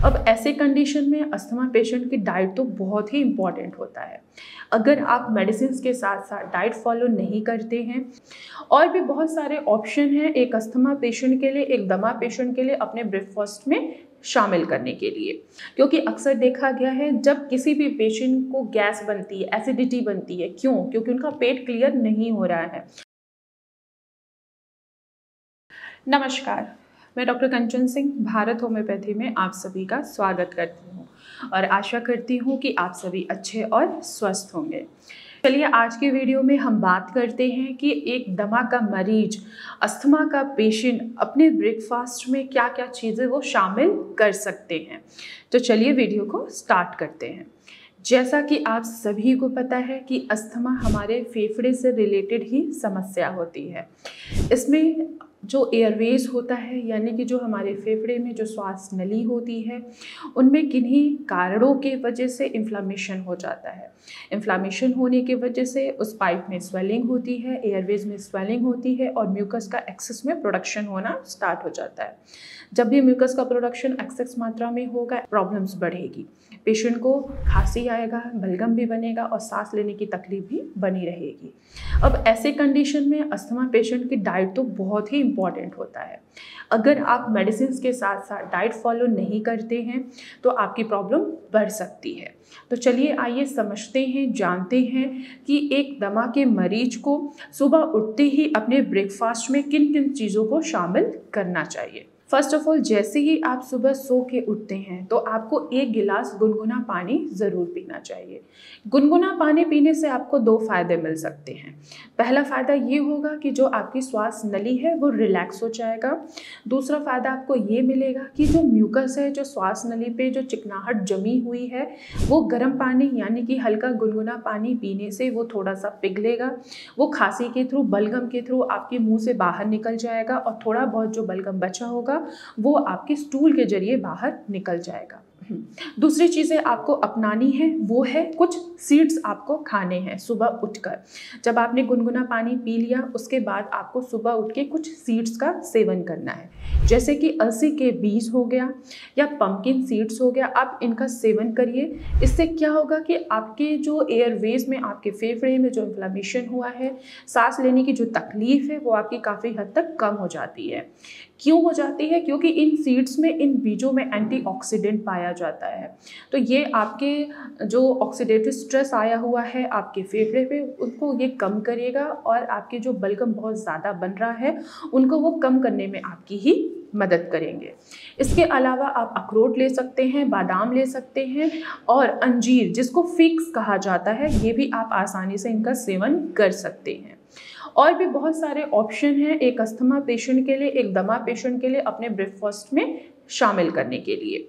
अब ऐसे कंडीशन में अस्थमा पेशेंट की डाइट तो बहुत ही इम्पॉर्टेंट होता है। अगर आप मेडिसिन के साथ साथ डाइट फॉलो नहीं करते हैं, और भी बहुत सारे ऑप्शन हैं एक अस्थमा पेशेंट के लिए, एक दमा पेशेंट के लिए अपने ब्रेकफास्ट में शामिल करने के लिए। क्योंकि अक्सर देखा गया है जब किसी भी पेशेंट को गैस बनती है, एसिडिटी बनती है, क्यों? क्योंकि उनका पेट क्लियर नहीं हो रहा है। नमस्कार, मैं डॉक्टर कंचन सिंह भारत होम्योपैथी में आप सभी का स्वागत करती हूँ और आशा करती हूँ कि आप सभी अच्छे और स्वस्थ होंगे। चलिए आज की वीडियो में हम बात करते हैं कि एक दमा का मरीज, अस्थमा का पेशेंट अपने ब्रेकफास्ट में क्या क्या चीज़ें वो शामिल कर सकते हैं। तो चलिए वीडियो को स्टार्ट करते हैं। जैसा कि आप सभी को पता है कि अस्थमा हमारे फेफड़े से रिलेटेड ही समस्या होती है। इसमें जो एयरवेज होता है, यानी कि जो हमारे फेफड़े में जो श्वास नली होती है, उनमें किन्हीं कारणों के वजह से इन्फ्लामेशन हो जाता है। इन्फ्लामेशन होने की वजह से उस पाइप में स्वेलिंग होती है, एयरवेज में स्वेलिंग होती है और म्यूकस का एक्सेस में प्रोडक्शन होना स्टार्ट हो जाता है। जब भी म्यूकस का प्रोडक्शन एक्सेस मात्रा में होगा, प्रॉब्लम्स बढ़ेगी। पेशेंट को खांसी आएगा, बलगम भी बनेगा और सांस लेने की तकलीफ भी बनी रहेगी। अब ऐसे कंडीशन में अस्थमा पेशेंट की डाइट तो बहुत ही इम्पॉर्टेंट होता है। अगर आप मेडिसिन के साथ साथ डाइट फॉलो नहीं करते हैं तो आपकी प्रॉब्लम बढ़ सकती है। तो चलिए आइए समझते हैं, जानते हैं कि एक दमा के मरीज को सुबह उठते ही अपने ब्रेकफास्ट में किन किन चीज़ों को शामिल करना चाहिए। फर्स्ट ऑफ ऑल, जैसे ही आप सुबह सो के उठते हैं तो आपको 1 गिलास गुनगुना पानी ज़रूर पीना चाहिए। गुनगुना पानी पीने से आपको 2 फ़ायदे मिल सकते हैं। पहला फ़ायदा ये होगा कि जो आपकी श्वास नली है वो रिलैक्स हो जाएगा। दूसरा फ़ायदा आपको ये मिलेगा कि जो म्यूकस है, जो श्वास नली पे जो चिकनाहट जमी हुई है, वो गर्म पानी यानी कि हल्का गुनगुना पानी पीने से वो थोड़ा सा पिघलेगा। वो खांसी के थ्रू, बलगम के थ्रू आपके मुँह से बाहर निकल जाएगा और थोड़ा बहुत जो बलगम बचा होगा वो आपके स्टूल के जरिए बाहर निकल जाएगा। दूसरी चीज़ें आपको अपनानी है वो है कुछ सीड्स आपको खाने हैं सुबह उठकर। जब आपने गुनगुना पानी पी लिया उसके बाद आपको सुबह उठ के कुछ सीड्स का सेवन करना है, जैसे कि अलसी के बीज हो गया या पंपकिन सीड्स हो गया। आप इनका सेवन करिए। इससे क्या होगा कि आपके जो एयरवेज में, आपके फेफड़े में जो इन्फ्लेमेशन हुआ है, सांस लेने की जो तकलीफ है वो आपकी काफ़ी हद तक कम हो जाती है। क्यों हो जाती है? क्योंकि इन सीड्स में, इन बीजों में एंटीऑक्सीडेंट पाया जाता है। तो ये आपके जो ऑक्सीडेटिव स्ट्रेस आया हुआ है आपके फेफड़े पे, उनको ये कम करेगा और आपके जो बलगम बहुत ज़्यादा बन रहा है उनको वो कम करने में आपकी ही मदद करेंगे। इसके अलावा आप अखरोट ले सकते हैं, बादाम ले सकते हैं और अंजीर, जिसको फिग्स कहा जाता है, ये भी आप आसानी से इनका सेवन कर सकते हैं। और भी बहुत सारे ऑप्शन हैं एक अस्थमा पेशेंट के लिए, एक दमा पेशेंट के लिए अपने ब्रेकफास्ट में शामिल करने के लिए।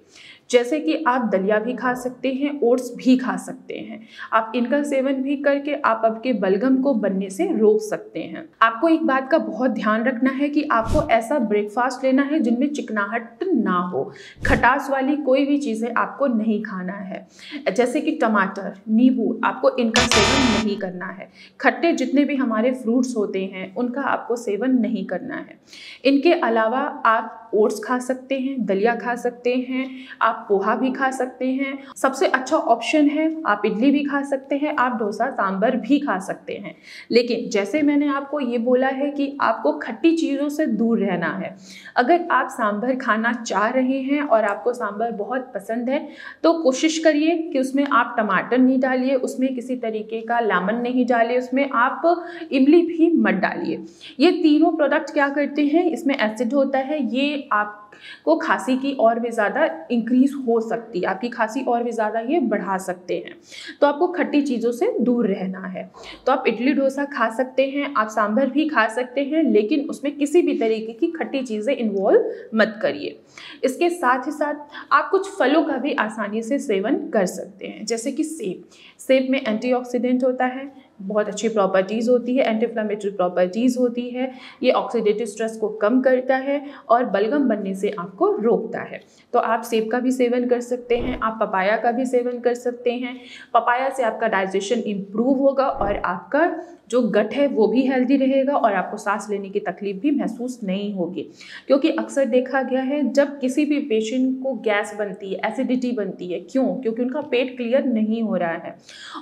जैसे कि आप दलिया भी खा सकते हैं, ओट्स भी खा सकते हैं। आप इनका सेवन भी करके आप आपके बलगम को बनने से रोक सकते हैं। आपको एक बात का बहुत ध्यान रखना है कि आपको ऐसा ब्रेकफास्ट लेना है जिनमें चिकनाहट ना हो। खटास वाली कोई भी चीज़ें आपको नहीं खाना है, जैसे कि टमाटर, नींबू, आपको इनका सेवन नहीं करना है। खट्टे जितने भी हमारे फ्रूट्स होते हैं उनका आपको सेवन नहीं करना है। इनके अलावा आप ओट्स खा सकते हैं, दलिया खा सकते हैं, आप पोहा भी खा सकते हैं। सबसे अच्छा ऑप्शन है आप इडली भी खा सकते हैं, आप डोसा सांभर भी खा सकते हैं। लेकिन जैसे मैंने आपको ये बोला है कि आपको खट्टी चीज़ों से दूर रहना है। अगर आप सांभर खाना चाह रहे हैं और आपको सांभर बहुत पसंद है तो कोशिश करिए कि उसमें आप टमाटर नहीं डालिए, उसमें किसी तरीके का लेमन नहीं डालिए, उसमें आप इमली भी मत डालिए। ये तीनों प्रोडक्ट क्या करते हैं, इसमें एसिड होता है, ये आपको खांसी की और भी ज़्यादा इंक्रीज हो सकती है, आपकी खांसी और भी ज़्यादा ये बढ़ा सकते हैं। तो आपको खट्टी चीज़ों से दूर रहना है। तो आप इडली डोसा खा सकते हैं, आप सांभर भी खा सकते हैं, लेकिन उसमें किसी भी तरीके की खट्टी चीज़ें इन्वॉल्व मत करिए। इसके साथ ही साथ आप कुछ फलों का भी आसानी से सेवन कर सकते हैं, जैसे कि सेब। सेब में एंटीऑक्सीडेंट होता है, बहुत अच्छी प्रॉपर्टीज़ होती है, एंटी इन्फ्लेमेटरी प्रॉपर्टीज़ होती है। ये ऑक्सीडेटिव स्ट्रेस को कम करता है और बलगम बनने से आपको रोकता है। तो आप सेब का भी सेवन कर सकते हैं, आप पपाया का भी सेवन कर सकते हैं। पपाया से आपका डाइजेशन इम्प्रूव होगा और आपका जो गट है वो भी हेल्दी रहेगा और आपको सांस लेने की तकलीफ भी महसूस नहीं होगी। क्योंकि अक्सर देखा गया है जब किसी भी पेशेंट को गैस बनती है, एसिडिटी बनती है, क्यों? क्योंकि उनका पेट क्लियर नहीं हो रहा है।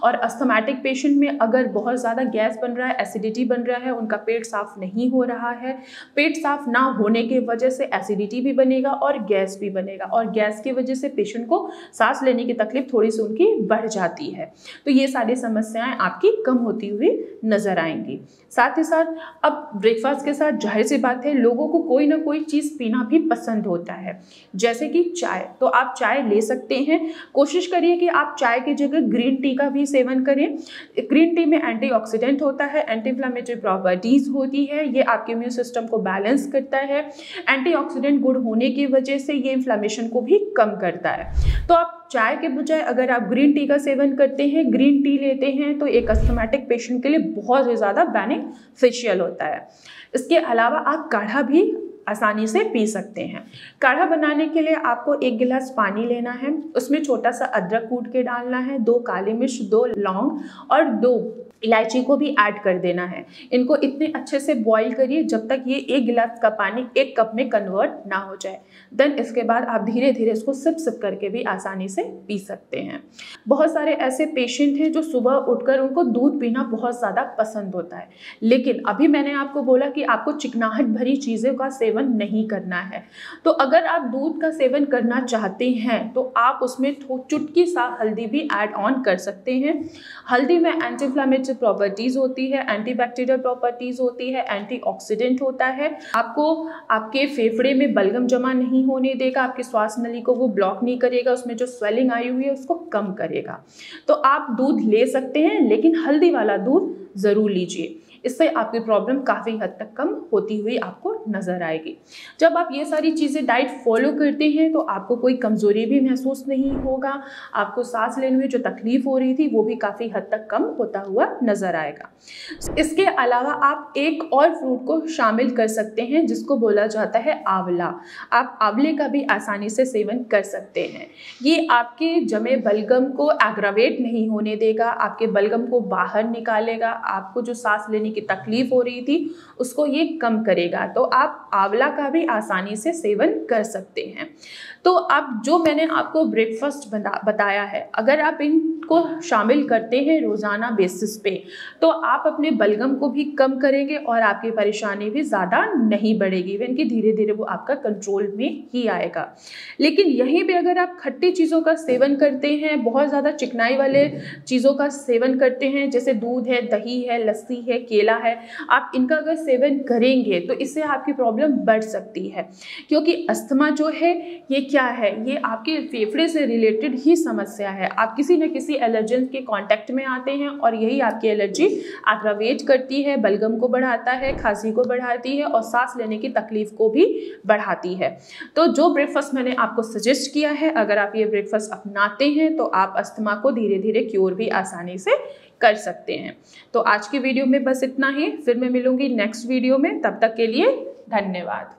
और अस्थमाटिक पेशेंट में अगर बहुत ज़्यादा गैस बन रहा है, एसिडिटी बन रहा है, उनका पेट साफ नहीं हो रहा है, पेट साफ ना होने की वजह से एसिडिटी भी बनेगा और गैस भी बनेगा और गैस की वजह से पेशेंट को सांस लेने की तकलीफ थोड़ी सी उनकी बढ़ जाती है। तो ये सारी समस्याएं आपकी कम होती हुई नजर आएंगी। साथ ही साथ अब ब्रेकफास्ट के साथ जाहिर सी बात है लोगों को कोई ना कोई चीज़ पीना भी पसंद होता है, जैसे कि चाय। तो आप चाय ले सकते हैं। कोशिश करिए कि आप चाय की जगह ग्रीन टी का भी सेवन करें। ग्रीन टी में एंटीऑक्सीडेंट होता है, एंटी इन्फ्लेमेटरी प्रॉपर्टीज़ होती है, ये आपके इम्यून सिस्टम को बैलेंस करता है। एंटीऑक्सीडेंट गुड होने की वजह से ये इन्फ्लेमेशन को भी कम करता है। तो आप चाय के बजाय अगर आप ग्रीन टी का सेवन करते हैं, ग्रीन टी लेते हैं, तो एक अस्थमाटिक पेशेंट के लिए बहुत ही ज़्यादा बेनिफिशियल होता है। इसके अलावा आप काढ़ा भी आसानी से पी सकते हैं। काढ़ा बनाने के लिए आपको 1 गिलास पानी लेना है, उसमें छोटा सा अदरक कूट के डालना है, 2 काली मिर्च, 2 लौंग और 2 इलायची को भी ऐड कर देना है। इनको इतने अच्छे से बॉईल करिए जब तक ये 1 गिलास का पानी 1 कप में कन्वर्ट ना हो जाए। देन इसके बाद आप धीरे धीरे इसको सिप सिप करके भी आसानी से पी सकते हैं। बहुत सारे ऐसे पेशेंट हैं जो सुबह उठकर उनको दूध पीना बहुत ज़्यादा पसंद होता है, लेकिन अभी मैंने आपको बोला कि आपको चिकनाहट भरी चीज़ों का सेवन नहीं करना है। तो अगर आप दूध का सेवन करना चाहते हैं तो आप उसमें चुटकी सा हल्दी भी ऐड ऑन कर सकते हैं। हल्दी में एंटी इन्फ्लेमेटरी प्रॉपर्टीज़ होती है, एंटीबैक्टीरियल प्रॉपर्टीज़ होती है, एंटीऑक्सीडेंट होता है। आपको आपके फेफड़े में बलगम जमा नहीं होने देगा, आपकी श्वास नली को वो ब्लॉक नहीं करेगा, उसमें जो स्वेलिंग आई हुई है उसको कम करेगा। तो आप दूध ले सकते हैं, लेकिन हल्दी वाला दूध ज़रूर लीजिए। इससे आपकी प्रॉब्लम काफ़ी हद तक कम होती हुई आपको नज़र आएगी। जब आप ये सारी चीज़ें डाइट फॉलो करते हैं तो आपको कोई कमज़ोरी भी महसूस नहीं होगा, आपको सांस लेने में जो तकलीफ़ हो रही थी वो भी काफ़ी हद तक कम होता हुआ नज़र आएगा। इसके अलावा आप एक और फ्रूट को शामिल कर सकते हैं जिसको बोला जाता है आंवला। आप आंवले का भी आसानी से सेवन कर सकते हैं। ये आपके जमे बलगम को एग्रावेट नहीं होने देगा, आपके बलगम को बाहर निकालेगा, आपको जो सांस लेने की तकलीफ हो रही थी उसको ये कम करेगा। तो आप आंवला का भी आसानी से सेवन कर सकते हैं। तो अब जो मैंने आपको ब्रेकफास्ट बताया है, अगर आप इनको शामिल करते हैं रोज़ाना बेसिस पे तो आप अपने बलगम को भी कम करेंगे और आपकी परेशानी भी ज़्यादा नहीं बढ़ेगी। इवन कि धीरे धीरे वो आपका कंट्रोल में ही आएगा। लेकिन यहीं पे अगर आप खट्टी चीज़ों का सेवन करते हैं, बहुत ज़्यादा चिकनाई वाले चीज़ों का सेवन करते हैं, जैसे दूध है, दही है, लस्सी है, केला है, आप इनका अगर सेवन करेंगे तो इससे आपकी प्रॉब्लम बढ़ सकती है। क्योंकि अस्थमा जो है ये क्या है, ये आपके फेफड़े से रिलेटेड ही समस्या है। आप किसी न किसी एलर्जन के कांटेक्ट में आते हैं और यही आपकी एलर्जी एग्रावेट करती है, बलगम को बढ़ाता है, खांसी को बढ़ाती है और सांस लेने की तकलीफ को भी बढ़ाती है। तो जो ब्रेकफास्ट मैंने आपको सजेस्ट किया है, अगर आप ये ब्रेकफास्ट अपनाते हैं तो आप अस्थमा को धीरे धीरे क्योर भी आसानी से कर सकते हैं। तो आज की वीडियो में बस इतना ही, फिर मैं मिलूंगी नेक्स्ट वीडियो में। तब तक के लिए धन्यवाद।